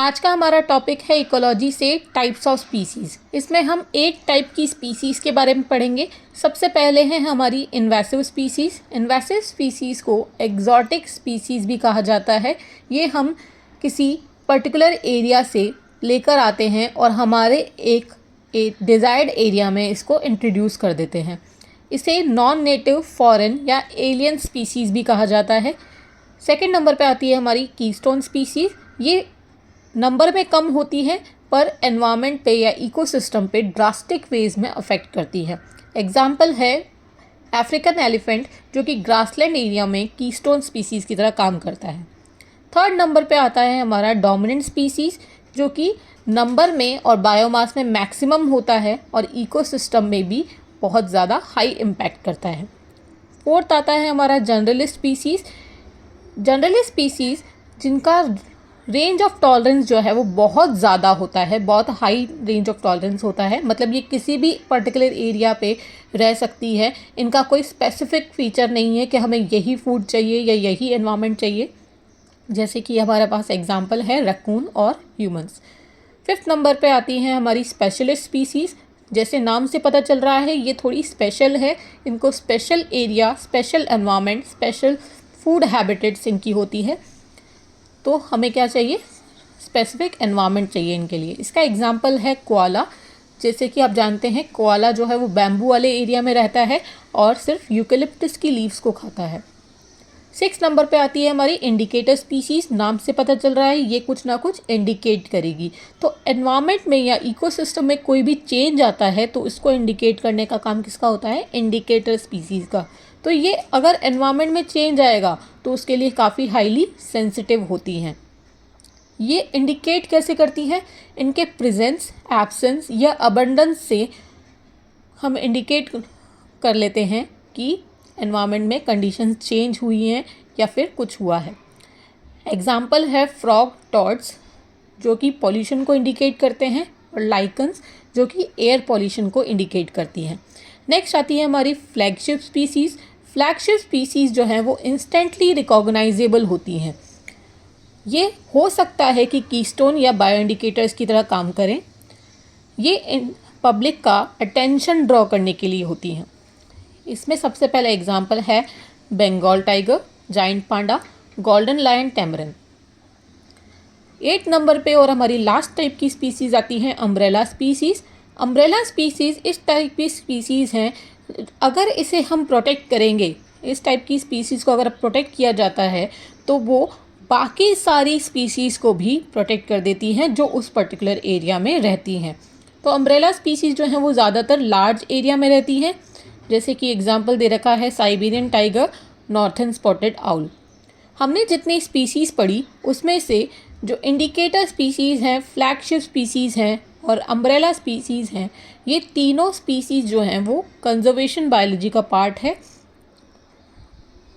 आज का हमारा टॉपिक है इकोलॉजी से टाइप्स ऑफ स्पीसीज़। इसमें हम 8 टाइप की स्पीसीज़ के बारे में पढ़ेंगे। सबसे पहले है हमारी इन्वेसिव स्पीसीज़। इन्वेसिव स्पीसीज़ को एक्जॉटिक स्पीसीज़ भी कहा जाता है। ये हम किसी पर्टिकुलर एरिया से लेकर आते हैं और हमारे एक डिज़ायर्ड एरिया में इसको इंट्रोड्यूस कर देते हैं। इसे नॉन नेटिव, फॉरेन या एलियन स्पीसीज़ भी कहा जाता है। सेकंड नंबर पे आती है हमारी कीस्टोन स्पीसीज़। ये नंबर में कम होती है पर एनवायरनमेंट पे या इकोसिस्टम पे ड्रास्टिक वेज में अफेक्ट करती है। एग्जाम्पल है अफ्रीकन एलिफेंट, जो कि ग्रासलैंड एरिया में कीस्टोन स्पीसीज़ की तरह काम करता है। थर्ड नंबर पे आता है हमारा डोमिनेंट स्पीसीज़, जो कि नंबर में और बायोमास में मैक्सिमम होता है और इकोसिस्टम में भी बहुत ज़्यादा हाई इम्पैक्ट करता है। फोर्थ आता है हमारा जनरलिस्ट स्पीसीज़। जनरलिस्ट स्पीसीज़ जिनका रेंज ऑफ टॉलरेंस जो है वो बहुत ज़्यादा होता है, बहुत हाई रेंज ऑफ टॉलरेंस होता है। मतलब ये किसी भी पर्टिकुलर एरिया पे रह सकती है। इनका कोई स्पेसिफिक फीचर नहीं है कि हमें यही फूड चाहिए या यही एनवायरनमेंट चाहिए। जैसे कि हमारे पास एग्जांपल है रैकून और ह्यूमंस। फिफ्थ नंबर पे आती हैं हमारी स्पेशलिस्ट स्पीसीज़। जैसे नाम से पता चल रहा है ये थोड़ी स्पेशल है। इनको special area, special environment, special food habitats इनकी होती है। तो हमें क्या चाहिए? स्पेसिफिक एनवायरनमेंट चाहिए इनके लिए। इसका एग्जांपल है कोआला। जैसे कि आप जानते हैं कोआला जो है वो बैम्बू वाले एरिया में रहता है और सिर्फ यूकेलिप्टस की लीव्स को खाता है। 6 नंबर पे आती है हमारी इंडिकेटर स्पीसीज़। नाम से पता चल रहा है ये कुछ ना कुछ इंडिकेट करेगी। तो एनवायरनमेंट में या इकोसिस्टम में कोई भी चेंज आता है तो इसको इंडिकेट करने का काम किसका होता है? इंडिकेटर स्पीसीज़ का। तो ये अगर एनवायरनमेंट में चेंज आएगा तो उसके लिए काफ़ी हाईली सेंसिटिव होती हैं। ये इंडिकेट कैसे करती हैं? इनके प्रेजेंस, एब्सेंस या अबंडेंस से हम इंडिकेट कर लेते हैं कि एनवायरनमेंट में कंडीशंस चेंज हुई हैं या फिर कुछ हुआ है। एग्जाम्पल है फ्रॉग टॉड्स, जो कि पॉल्यूशन को इंडिकेट करते हैं, और लाइकन्स, जो कि एयर पॉल्यूशन को इंडिकेट करती हैं। नेक्स्ट आती है हमारी फ्लैगशिप स्पीसीज़। फ्लैगशिप स्पीसीज़ जो हैं वो इंस्टेंटली रिकॉग्नाइजेबल होती हैं। ये हो सकता है कि कीस्टोन या बायो इंडिकेटर्स की तरह काम करें। ये पब्लिक का अटेंशन ड्रॉ करने के लिए होती हैं। इसमें सबसे पहला एग्जाम्पल है Bengal tiger, giant panda, golden lion, Tamron. 8 number पे और हमारी लास्ट टाइप की स्पीसीज़ आती हैं अम्ब्रेला स्पीसीज़। अम्ब्रेला स्पीसीज़ इस टाइप की स्पीसीज़ हैं, अगर इसे हम प्रोटेक्ट करेंगे, इस टाइप की स्पीसीज़ को अगर प्रोटेक्ट किया जाता है तो वो बाकी सारी स्पीसीज़ को भी प्रोटेक्ट कर देती हैं जो उस पर्टिकुलर एरिया में रहती हैं। तो अम्ब्रेला स्पीसीज़ जो हैं वो ज़्यादातर लार्ज एरिया में रहती हैं। जैसे कि एग्जांपल दे रखा है Siberian tiger, northern spotted owl. हमने जितनी स्पीसीज़ पढ़ी उसमें से जो इंडिकेटर स्पीसीज़ हैं, फ्लैगशिप स्पीसीज़ हैं और अम्ब्रेला स्पीसीज़ हैं, ये तीनों स्पीसीज़ जो हैं वो कंजर्वेशन बायोलॉजी का पार्ट है।